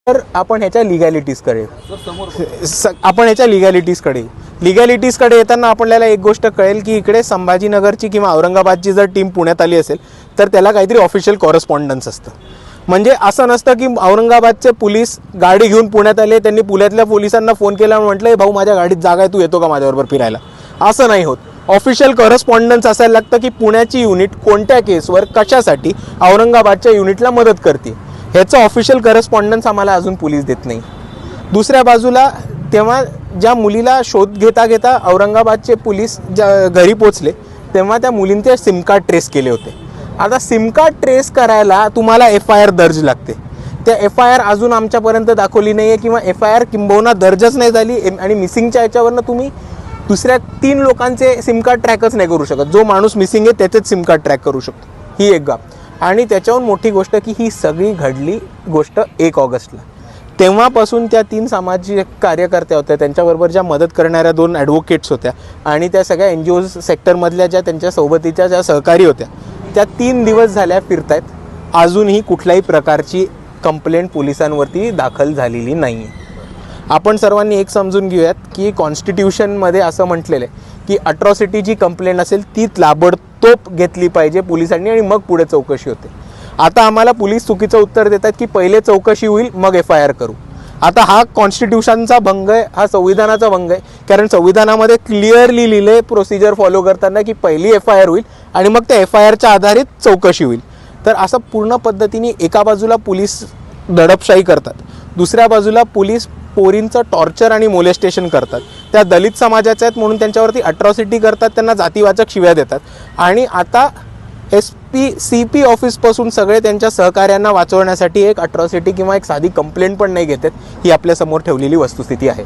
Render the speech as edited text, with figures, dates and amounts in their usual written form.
तर आपण ह्याच्या लिगॅलिटीजकडे आपण ह्याच्या लिगॅलिटीजकडे येताना आपल्याला एक गोष्ट कळेल की इकडे संभाजीनगरची किंवा औरंगाबादची जर टीम पुण्यात आली असेल तर त्याला काहीतरी ऑफिशियल कॉरेस्पॉन्डन्स असतं. म्हणजे असं नसतं की औरंगाबादचे पोलीस गाडी घेऊन पुण्यात आले, त्यांनी पुण्यातल्या पोलिसांना फोन केला आणि म्हटलं भाऊ माझ्या गाडीत जागा आहे, तू येतो का माझ्याबरोबर फिरायला. असं नाही होत. ऑफिशियल कॉरेस्पॉन्डन्स असायला लागतं की पुण्याची युनिट कोणत्या केसवर कशासाठी औरंगाबादच्या युनिटला मदत करते, ह्याचं ऑफिशियल करेस्पॉन्डन्स आम्हाला अजून पोलीस देत नाही. दुसऱ्या बाजूला तेव्हा ज्या मुलीला शोध घेता घेता औरंगाबादचे पोलीस ज्या घरी पोचले तेव्हा त्या मुलींचे सिम कार्ड ट्रेस केले होते. आता सिम कार्ड ट्रेस करायला तुम्हाला FIR दर्ज लागते. त्या FIR अजून आमच्यापर्यंत दाखवली नाही आहे किंवा FIR किंबहुना दर्जच नाही झाली आणि मिसिंगच्या याच्यावरनं तुम्ही दुसऱ्या 3 लोकांचे सिम कार्ड ट्रॅकच नाही करू शकत. जो माणूस मिसिंग आहे त्याचेच सिम कार्ड ट्रॅक करू शकतो. ही एक बाब. आणि त्याच्याहून मोठी गोष्ट की ही सगळी घडली गोष्ट 1 ऑगस्टला. तेव्हापासून त्या 3 सामाजिक कार्यकर्त्या होत्या, त्यांच्याबरोबर ज्या मदत करणाऱ्या 2 ॲडव्होकेट्स होत्या आणि त्या सगळ्या NGOज सेक्टरमधल्या ज्या त्यांच्या सोबतीच्या ज्या सहकारी होत्या त्या 3 दिवस झाल्या फिरतायत. अजूनही कुठल्याही प्रकारची कंप्लेंट पोलिसांवरती दाखल झालेली नाही आहे. आपण सर्वांनी एक समजून घेऊयात की कॉन्स्टिट्यूशनमध्ये असं म्हटलेलं आहे की अट्रॉसिटी जी कंप्लेंट असेल ती ताबडतोब घेतली पाहिजे पोलिसांनी आणि मग पुढे चौकशी होते. आता आम्हाला पोलीस चुकीचं उत्तर देतात की पहिले चौकशी होईल मग FIR करू. आता हा कॉन्स्टिट्यूशनचा भंग आहे, हा संविधानाचा भंग आहे. कारण संविधानामध्ये क्लिअरली लिहिलं आहे प्रोसिजर फॉलो करताना की पहिली FIR होईल आणि मग त्या FIRच्या आधारित चौकशी होईल. तर असं पूर्ण पद्धतीने एका बाजूला पोलीस दडपशाही करतात, दुसऱ्या बाजूला पोलीस पोरींचं टॉर्चर आणि मोलेस्टेशन करतात. त्या दलित समाजाच्या आहेत म्हणून त्यांच्यावरती अट्रॉसिटी करतात, त्यांना जातीवाचक शिव्या देतात आणि आता CP ऑफिसपासून सगळे त्यांच्या सहकार्यांना वाचवण्यासाठी एक अट्रॉसिटी किंवा एक साधी कंप्लेंट पण नाही घेतात. ही आपल्यासमोर ठेवलेली वस्तुस्थिती आहे.